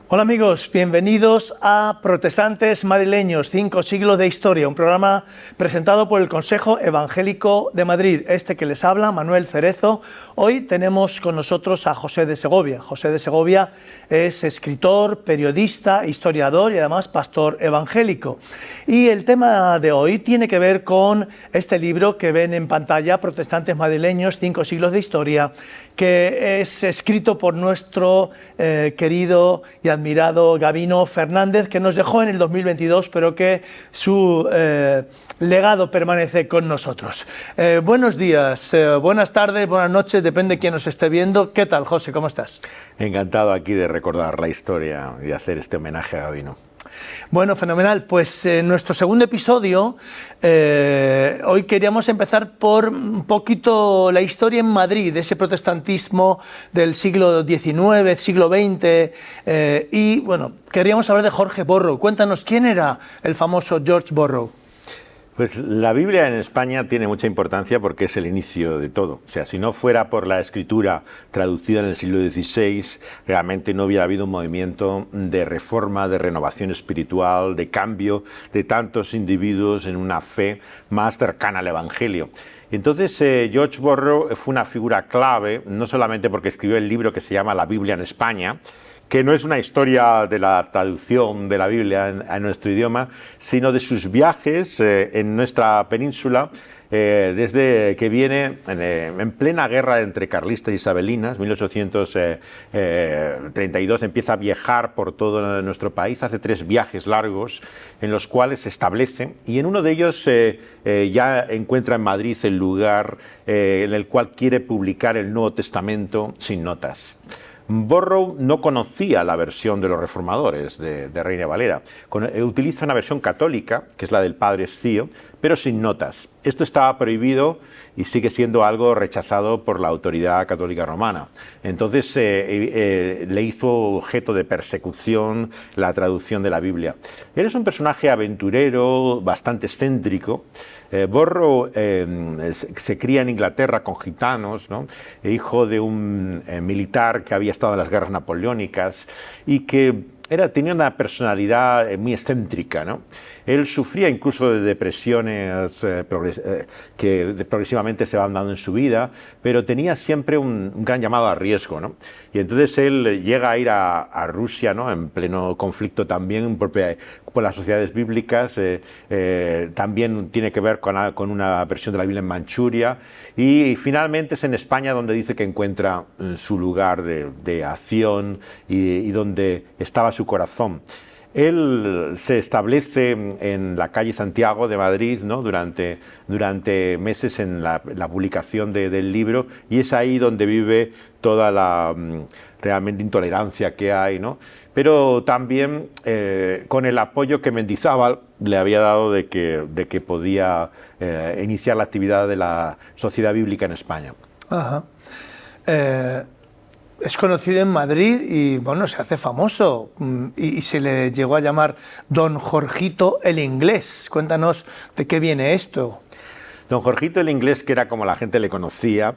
Hola amigos, bienvenidos a Protestantes Madrileños, 5 siglos de historia, un programa presentado por el Consejo Evangélico de Madrid. Este que les habla, Manuel Cerezo. Hoy tenemos con nosotros a José de Segovia. José de Segovia es escritor, periodista, historiador y además pastor evangélico. Y el tema de hoy tiene que ver con este libro que ven en pantalla, Protestantes Madrileños, 5 siglos de historia, que es escrito por nuestro querido y admirado Gabino Fernández, que nos dejó en el 2022, pero que su legado permanece con nosotros. Buenos días, buenas tardes, buenas noches, depende de quién nos esté viendo. ¿Qué tal, José? ¿Cómo estás? Encantado aquí de recordar la historia y hacer este homenaje a Gabino. Bueno, fenomenal. Pues en nuestro segundo episodio, hoy queríamos empezar por un poquito la historia en Madrid, de ese protestantismo del siglo XIX, siglo XX, y bueno, queríamos hablar de Jorge Borrow. Cuéntanos, ¿quién era el famoso George Borrow? Pues la Biblia en España tiene mucha importancia porque es el inicio de todo. O sea, si no fuera por la escritura traducida en el siglo XVI, realmente no hubiera habido un movimiento de reforma, de renovación espiritual, de cambio de tantos individuos en una fe más cercana al Evangelio. Entonces, George Borrow fue una figura clave, no solamente porque escribió el libro que se llama La Biblia en España, que no es una historia de la traducción de la Biblia en nuestro idioma, sino de sus viajes en nuestra península, desde que viene en plena guerra entre carlistas y isabelinas, 1832, empieza a viajar por todo nuestro país, hace 3 viajes largos en los cuales se establece, y en uno de ellos ya encuentra en Madrid el lugar en el cual quiere publicar el Nuevo Testamento sin notas. Borrow no conocía la versión de los reformadores de Reina Valera. Utiliza una versión católica, que es la del Padre Escío, pero sin notas. Esto estaba prohibido y sigue siendo algo rechazado por la autoridad católica romana. Entonces le hizo objeto de persecución la traducción de la Biblia. Él es un personaje aventurero, bastante excéntrico. Borrow se cría en Inglaterra con gitanos, ¿no? Hijo de un militar que había estado en las guerras napoleónicas y que tenía una personalidad muy excéntrica, ¿no? Él sufría incluso de depresiones que progresivamente se van dando en su vida, pero tenía siempre un gran llamado a riesgo, ¿no? Y entonces él llega a ir a Rusia, ¿no? En pleno conflicto también por las sociedades bíblicas, también tiene que ver con una versión de la Biblia en Manchuria, y finalmente es en España donde dice que encuentra su lugar de acción y donde estaba su corazón. Él se establece en la calle Santiago de Madrid, ¿no? durante meses en la publicación del libro, y es ahí donde vive toda la realmente intolerancia que hay, ¿no? Pero también con el apoyo que Mendizábal le había dado de que podía iniciar la actividad de la Sociedad Bíblica en España. Ajá. Es conocido en Madrid y bueno, se hace famoso y se le llegó a llamar Don Jorgito el Inglés. Cuéntanos de qué viene esto. Don Jorgito el Inglés, que era como la gente le conocía,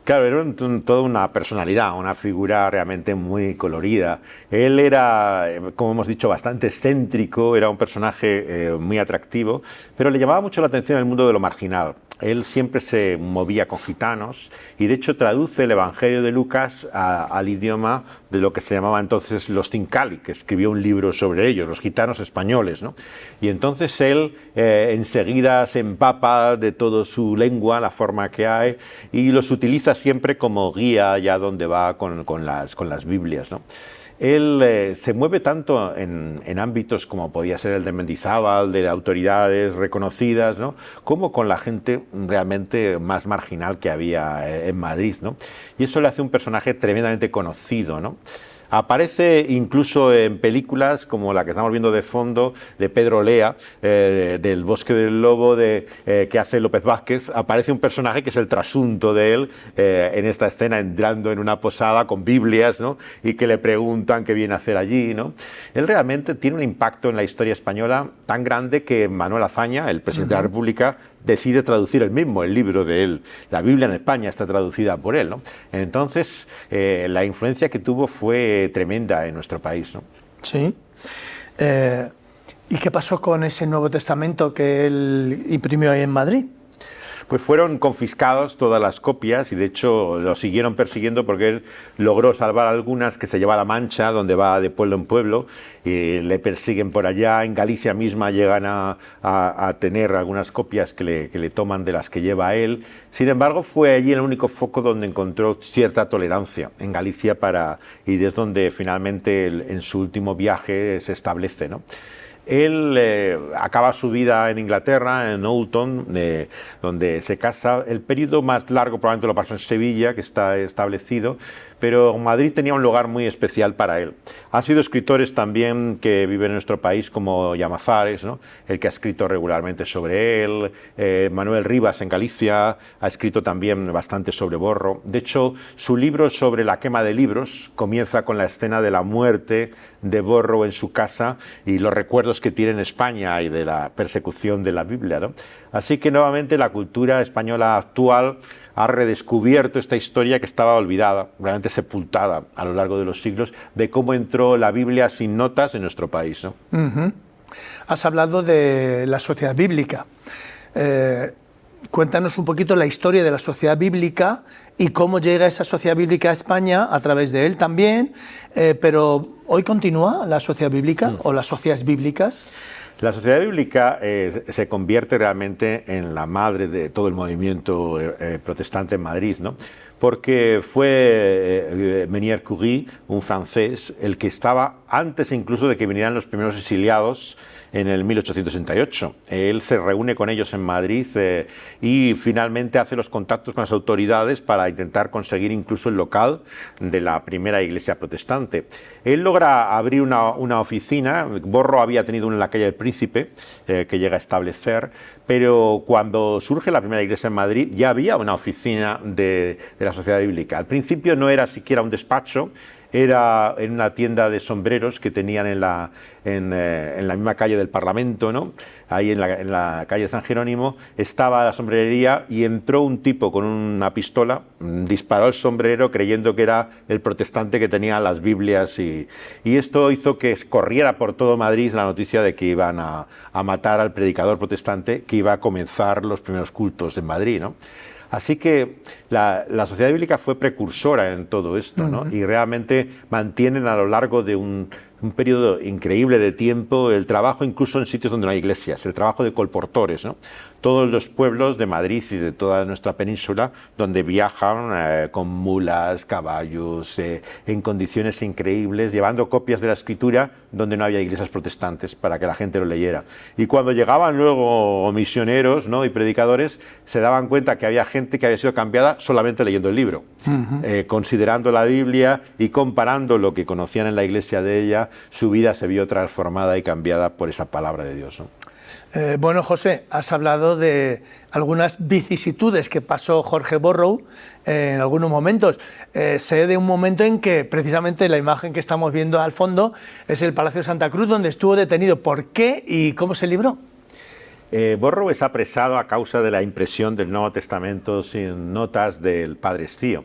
claro, era toda una personalidad, una figura realmente muy colorida. Él era, como hemos dicho, bastante excéntrico, era un personaje muy atractivo, pero le llamaba mucho la atención el mundo de lo marginal. Él siempre se movía con gitanos y de hecho traduce el Evangelio de Lucas al idioma de lo que se llamaba entonces los Tincali, que escribió un libro sobre ellos, los gitanos españoles, ¿no? Y entonces él enseguida se empapa de toda su lengua, la forma que hay, y los utiliza siempre como guía allá donde va con las Biblias, ¿no? Él se mueve tanto en ámbitos como podía ser el de Mendizábal, de autoridades reconocidas, ¿no? Como con la gente realmente más marginal que había en Madrid, ¿no? Y eso le hace un personaje tremendamente conocido, ¿no? Aparece incluso en películas como la que estamos viendo de fondo de Pedro Lea, del Bosque del Lobo, que hace López Vázquez. Aparece un personaje que es el trasunto de él en esta escena, entrando en una posada con Biblias, ¿no? Y que le preguntan qué viene a hacer allí, ¿no? Él realmente tiene un impacto en la historia española tan grande que Manuel Azaña, el presidente de la República, decide traducir él mismo el libro de él. La Biblia en España está traducida por él, ¿no? Entonces, la influencia que tuvo fue tremenda en nuestro país, ¿no? Sí. ¿Y qué pasó con ese Nuevo Testamento que él imprimió ahí en Madrid? Pues fueron confiscados todas las copias y de hecho lo siguieron persiguiendo porque él logró salvar algunas que se lleva a La Mancha, donde va de pueblo en pueblo, y le persiguen por allá. En Galicia misma llegan a tener algunas copias que le toman de las que lleva él. Sin embargo, fue allí el único foco donde encontró cierta tolerancia en Galicia y desde donde finalmente en su último viaje se establece, ¿no? Él acaba su vida en Inglaterra, en Oulton, donde se casa. El periodo más largo probablemente lo pasó en Sevilla, que está establecido, pero Madrid tenía un lugar muy especial para él. Han sido escritores también que viven en nuestro país, como Llamazares, ¿no?, el que ha escrito regularmente sobre él. Manuel Rivas en Galicia ha escrito también bastante sobre Borro. De hecho, su libro sobre la quema de libros comienza con la escena de la muerte de Borro en su casa y los recuerdos que tiene en España y de la persecución de la Biblia, ¿no? Así que nuevamente la cultura española actual ha redescubierto esta historia que estaba olvidada, realmente sepultada a lo largo de los siglos, de cómo entró la Biblia sin notas en nuestro país, ¿no? Has hablado de la sociedad bíblica. Cuéntanos un poquito la historia de la sociedad bíblica y cómo llega esa sociedad bíblica a España a través de él también, pero ¿hoy continúa la sociedad bíblica o las sociedades bíblicas? La sociedad bíblica se convierte realmente en la madre de todo el movimiento protestante en Madrid, ¿no? Porque fue Menier Curie, un francés, el que estaba antes incluso de que vinieran los primeros exiliados en el 1868. Él se reúne con ellos en Madrid y finalmente hace los contactos con las autoridades para intentar conseguir incluso el local de la primera iglesia protestante. Él logra abrir una oficina. Borro había tenido una en la calle del Príncipe, que llega a establecer, pero cuando surge la primera iglesia en Madrid ya había una oficina de la sociedad bíblica. Al principio no era siquiera un despacho, era en una tienda de sombreros que tenían en la misma calle del Parlamento, ¿no? Ahí en la calle de San Jerónimo estaba la sombrerería y entró un tipo con una pistola, disparó el sombrero creyendo que era el protestante que tenía las Biblias y esto hizo que corriera por todo Madrid la noticia de que iban a matar al predicador protestante que iba a comenzar los primeros cultos en Madrid, ¿no? Así que la sociedad bíblica fue precursora en todo esto, ¿no? Y realmente mantienen a lo largo de un periodo increíble de tiempo el trabajo incluso en sitios donde no hay iglesias, el trabajo de colportores, ¿no? Todos los pueblos de Madrid y de toda nuestra península donde viajan con mulas, caballos, en condiciones increíbles, llevando copias de la escritura donde no había iglesias protestantes para que la gente lo leyera. Y cuando llegaban luego misioneros, ¿no?, y predicadores, se daban cuenta que había gente que había sido cambiada solamente leyendo el libro, considerando la Biblia y comparando lo que conocían en la iglesia de ella, su vida se vio transformada y cambiada por esa palabra de Dios, ¿no? Bueno, José, has hablado de algunas vicisitudes que pasó Jorge Borrow en algunos momentos. Sé de un momento en que precisamente la imagen que estamos viendo al fondo es el Palacio de Santa Cruz, donde estuvo detenido. ¿Por qué y cómo se libró? Borrow es apresado a causa de la impresión del Nuevo Testamento sin notas del Padre Estío.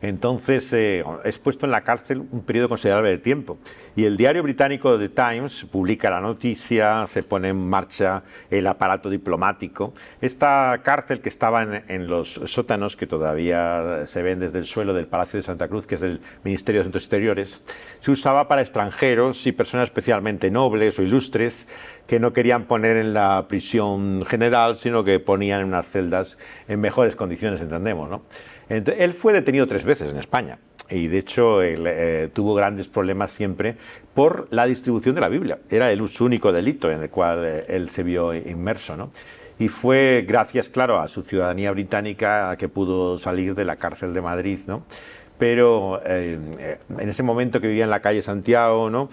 Entonces es puesto en la cárcel un periodo considerable de tiempo y el diario británico The Times publica la noticia, se pone en marcha el aparato diplomático. Esta cárcel, que estaba en los sótanos que todavía se ven desde el suelo del Palacio de Santa Cruz, que es del Ministerio de Asuntos Exteriores, se usaba para extranjeros y personas especialmente nobles o ilustres que no querían poner en la prisión general, sino que ponían en unas celdas en mejores condiciones, entendemos, ¿no? Entonces, él fue detenido 3 veces en España y de hecho él, tuvo grandes problemas siempre por la distribución de la Biblia. Era su único delito en el cual él se vio inmerso, ¿no? Y fue gracias, claro, a su ciudadanía británica que pudo salir de la cárcel de Madrid, ¿no? Pero en ese momento que vivía en la calle Santiago, ¿no?,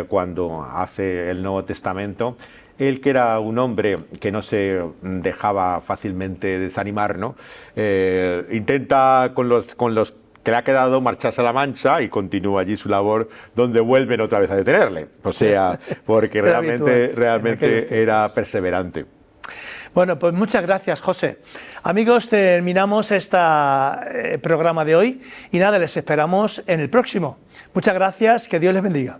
cuando hace el Nuevo Testamento, él, que era un hombre que no se dejaba fácilmente desanimar, ¿no?, intenta con los que le ha quedado marcharse a La Mancha y continúa allí su labor, donde vuelven otra vez a detenerle. O sea, porque realmente era perseverante. Bueno, pues muchas gracias, José. Amigos, terminamos este programa de hoy y nada, les esperamos en el próximo. Muchas gracias, que Dios les bendiga.